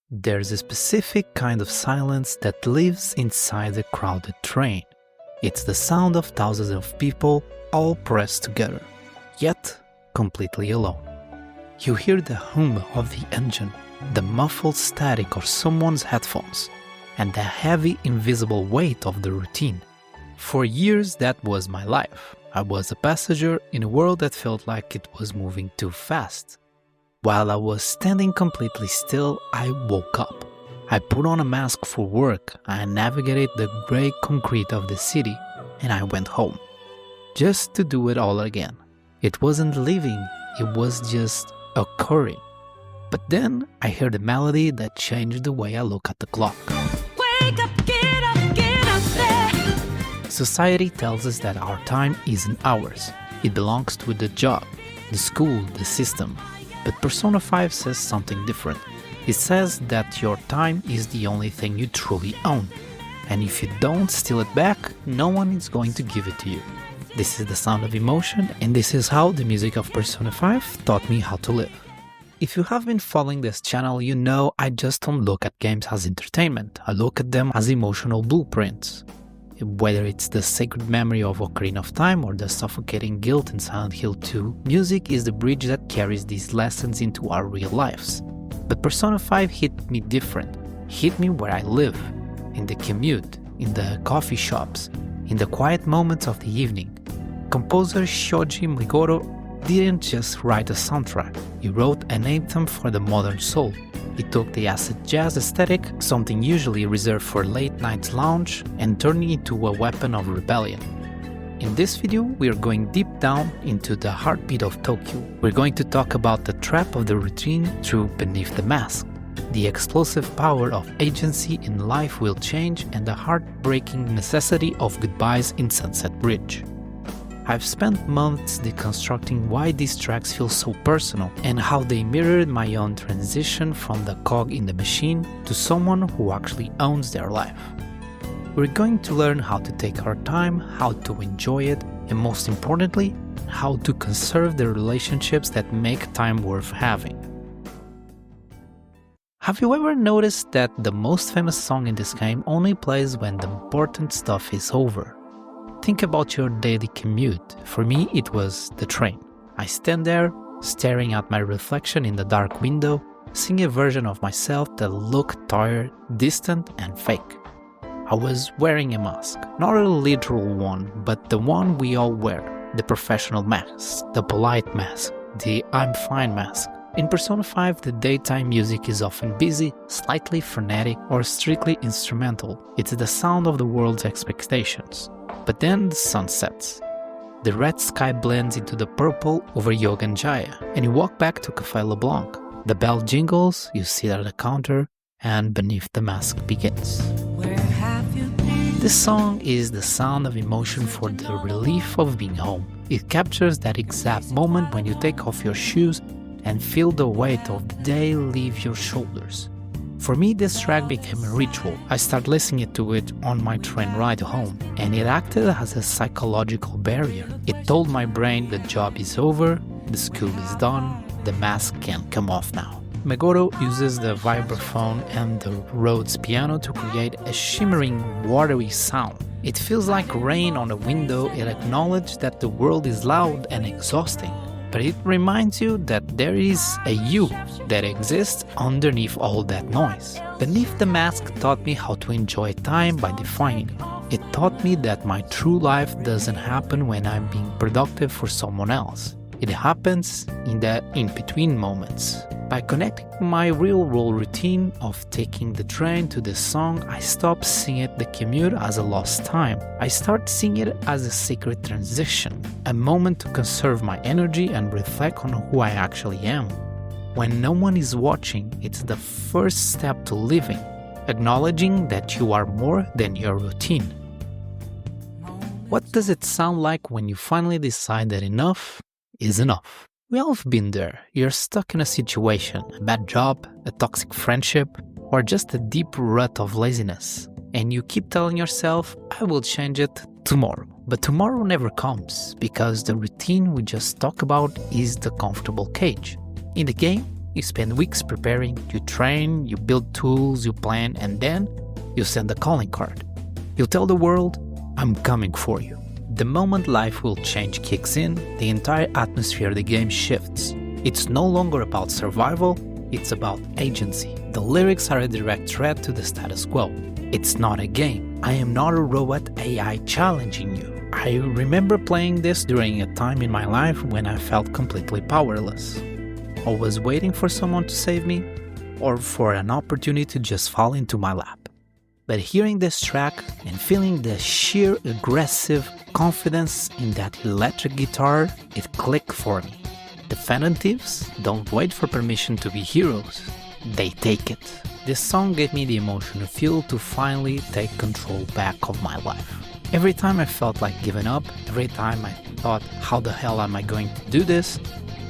There's a specific kind of silence that lives inside a crowded train. It's the sound of thousands of people all pressed together, yet completely alone. You hear the hum of the engine, the muffled static of someone's headphones, and the heavy invisible weight of the routine. For years that was my life. I was a passenger in a world that felt like it was moving too fast. While I was standing completely still, I woke up. I put on a mask for work, I navigated the grey concrete of the city, and I went home. Just to do it all again. It wasn't living, it was just occurring. But then I heard a melody that changed the way I look at the clock. Wake up, get up there. Society tells us that our time isn't ours. It belongs to the job, the school, the system. But Persona 5 says something different. It says that your time is the only thing you truly own. And if you don't steal it back, no one is going to give it to you. This is the sound of emotion, and this is how the music of Persona 5 taught me how to live. If you have been following this channel, you know I just don't look at games as entertainment. I look at them as emotional blueprints. Whether it's the sacred memory of Ocarina of Time or the suffocating guilt in Silent Hill 2, music is the bridge that carries these lessons into our real lives. But Persona 5 hit me different. Hit me where I live, in the commute, in the coffee shops, in the quiet moments of the evening. Composer Shoji Meguro didn't just write a soundtrack, he wrote an anthem for the modern soul. He took the acid jazz aesthetic, something usually reserved for late-night lounge, and turned it into a weapon of rebellion. In this video, we are going deep down into the heartbeat of Tokyo. We're going to talk about the trap of the routine through Beneath the Mask, the explosive power of agency in Life Will Change, and the heartbreaking necessity of goodbyes in Sunset Bridge. I've spent months deconstructing why these tracks feel so personal and how they mirrored my own transition from the cog in the machine to someone who actually owns their life. We're going to learn how to take our time, how to enjoy it, and most importantly, how to conserve the relationships that make time worth having. Have you ever noticed that the most famous song in this game only plays when the important stuff is over? Think about your daily commute. For me, it was the train. I stand there, staring at my reflection in the dark window, seeing a version of myself that looked tired, distant, and fake. I was wearing a mask, not a literal one, but the one we all wear, the professional mask, the polite mask, the I'm fine mask. In Persona 5, the daytime music is often busy, slightly frenetic, or strictly instrumental. It's the sound of the world's expectations. But then the sun sets. The red sky blends into the purple over Yogan Jaya, and you walk back to Café LeBlanc. The bell jingles, you sit at the counter, and Beneath the Mask begins. Where have you been? This song is the sound of emotion for the relief of being home. It captures that exact moment when you take off your shoes and feel the weight of the day leave your shoulders. For me, this track became a ritual. I started listening to it on my train ride home, and it acted as a psychological barrier. It told my brain the job is over, the school is done, the mask can come off now. Meguro uses the vibraphone and the Rhodes piano to create a shimmering, watery sound. It feels like rain on a window. It acknowledges that the world is loud and exhausting. But it reminds you that there is a you that exists underneath all that noise. Beneath the Mask taught me how to enjoy time by defining it. It taught me that my true life doesn't happen when I'm being productive for someone else. It happens in the in-between moments. By connecting my real-world routine of taking the train to this song, I stopped seeing the commute as a lost time. I started seeing it as a sacred transition, a moment to conserve my energy and reflect on who I actually am. When no one is watching, it's the first step to living, acknowledging that you are more than your routine. What does it sound like when you finally decide that enough is enough? We all have been there. You're stuck in a situation, a bad job, a toxic friendship, or just a deep rut of laziness. And you keep telling yourself, I will change it tomorrow. But tomorrow never comes, because the routine we just talked about is the comfortable cage. In the game, You spend weeks preparing, you train, you build tools, you plan, and then you send a calling card. You tell the world, I'm coming for you. The moment life will change kicks in, the entire atmosphere of the game shifts. It's no longer about survival, it's about agency. The lyrics are a direct threat to the status quo. It's not a game. I am not a robot AI challenging you. I remember playing this during a time in my life when I felt completely powerless. Always waiting for someone to save me, or for an opportunity to just fall into my lap. But hearing this track and feeling the sheer aggressive confidence in that electric guitar, it clicked for me. The Phantom Thieves don't wait for permission to be heroes, they take it. This song gave me the emotional fuel to finally take control back of my life. Every time I felt like giving up, every time I thought, how the hell am I going to do this?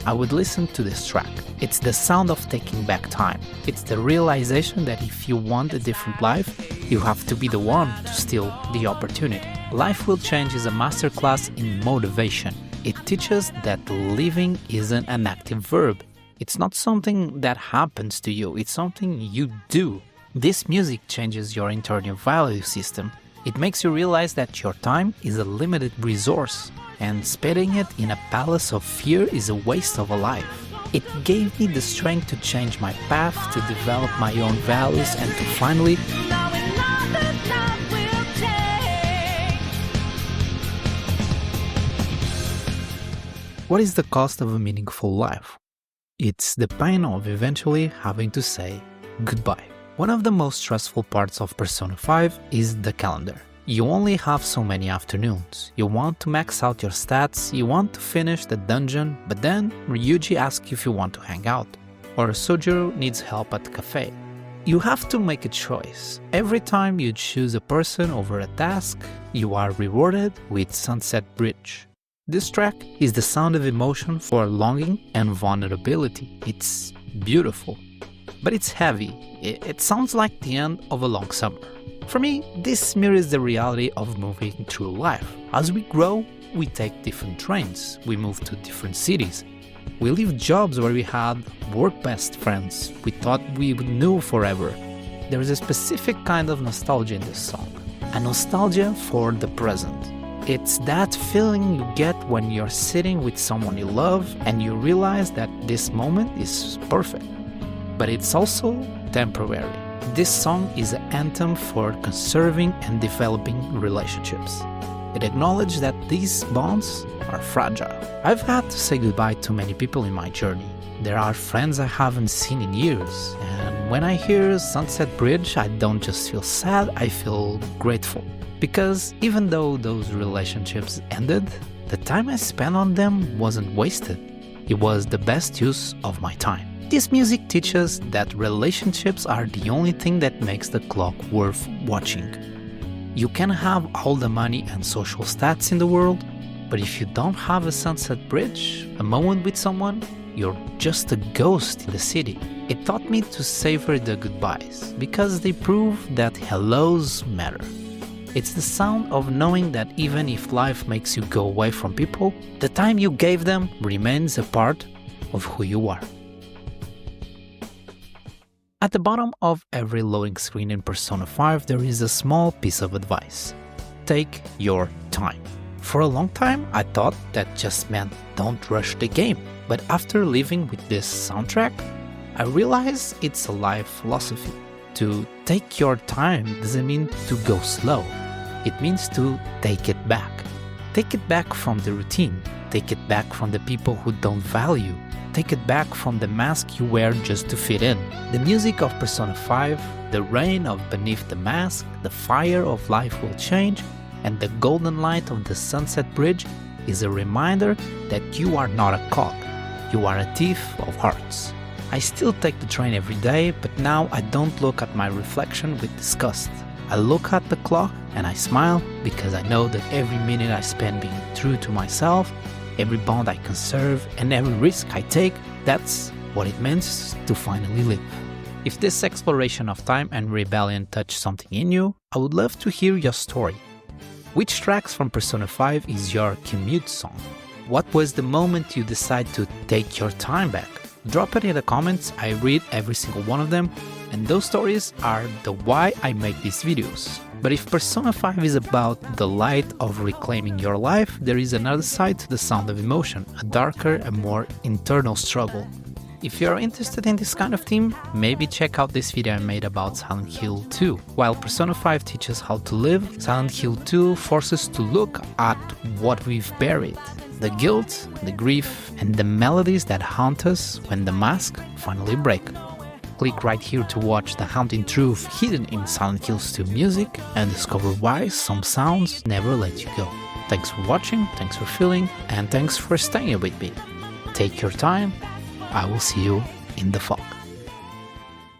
I would listen to this track. It's the sound of taking back time. It's the realization that if you want a different life, you have to be the one to steal the opportunity. Life Will Change is a masterclass in motivation. It teaches that living isn't an active verb. It's not something that happens to you, it's something you do. This music changes your internal value system. It makes you realize that your time is a limited resource, and spending it in a palace of fear is a waste of a life. It gave me the strength to change my path, to develop my own values, and to finally What is the cost of a meaningful life? It's the pain of eventually having to say goodbye. One of the most stressful parts of Persona 5 is the calendar. You only have so many afternoons. You want to max out your stats, you want to finish the dungeon, but then Ryuji asks if you want to hang out, or Sojiro needs help at the cafe. You have to make a choice. Every time you choose a person over a task, you are rewarded with Sunset Bridge. This track is the sound of emotion for longing and vulnerability. It's beautiful, but it's heavy. It sounds like the end of a long summer. For me, this mirrors the reality of moving through life. As we grow, we take different trains, we move to different cities. We leave jobs where we had work best friends we thought we knew forever. There is a specific kind of nostalgia in this song, a nostalgia for the present. It's that feeling you get when you're sitting with someone you love and you realize that this moment is perfect. But it's also temporary. This song is an anthem for conserving and developing relationships. It acknowledges that these bonds are fragile. I've had to say goodbye to many people in my journey. There are friends I haven't seen in years, and when I hear Sunset Bridge, I don't just feel sad, I feel grateful. Because even though those relationships ended, the time I spent on them wasn't wasted. It was the best use of my time. This music teaches that relationships are the only thing that makes the clock worth watching. You can have all the money and social stats in the world, but if you don't have a sunset bridge, a moment with someone, you're just a ghost in the city. It taught me to savor the goodbyes, because they prove that hellos matter. It's the sound of knowing that even if life makes you go away from people, the time you gave them remains a part of who you are. At the bottom of every loading screen in Persona 5, there is a small piece of advice. Take your time. For a long time, I thought that just meant don't rush the game. But after living with this soundtrack, I realized it's a life philosophy. To take your time doesn't mean to go slow. It means to take it back. Take it back from the routine. Take it back from the people who don't value. Take it back from the mask you wear just to fit in. The music of Persona 5, the rain of Beneath the Mask, the fire of Life Will Change, and the golden light of the Sunset Bridge is a reminder that you are not a cog. You are a thief of hearts. I still take the train every day, but now I don't look at my reflection with disgust. I look at the clock and I smile because I know that every minute I spend being true to myself, every bond I conserve, and every risk I take, that's what it means to finally live. If this exploration of time and rebellion touched something in you, I would love to hear your story. Which tracks from Persona 5 is your commute song? What was the moment you decided to take your time back? Drop it in the comments, I read every single one of them, and those stories are the why I make these videos. But if Persona 5 is about the light of reclaiming your life, there is another side to the Sound of Emotion, a darker and more internal struggle. If you are interested in this kind of theme, maybe check out this video I made about Silent Hill 2. While Persona 5 teaches how to live, Silent Hill 2 forces to look at what we've buried. The guilt, the grief, and the melodies that haunt us when the mask finally breaks. Click right here to watch the haunting truth hidden in Silent Hills 2 music and discover why some sounds never let you go. Thanks for watching, thanks for feeling, and thanks for staying with me. Take your time. I will see you in the fall.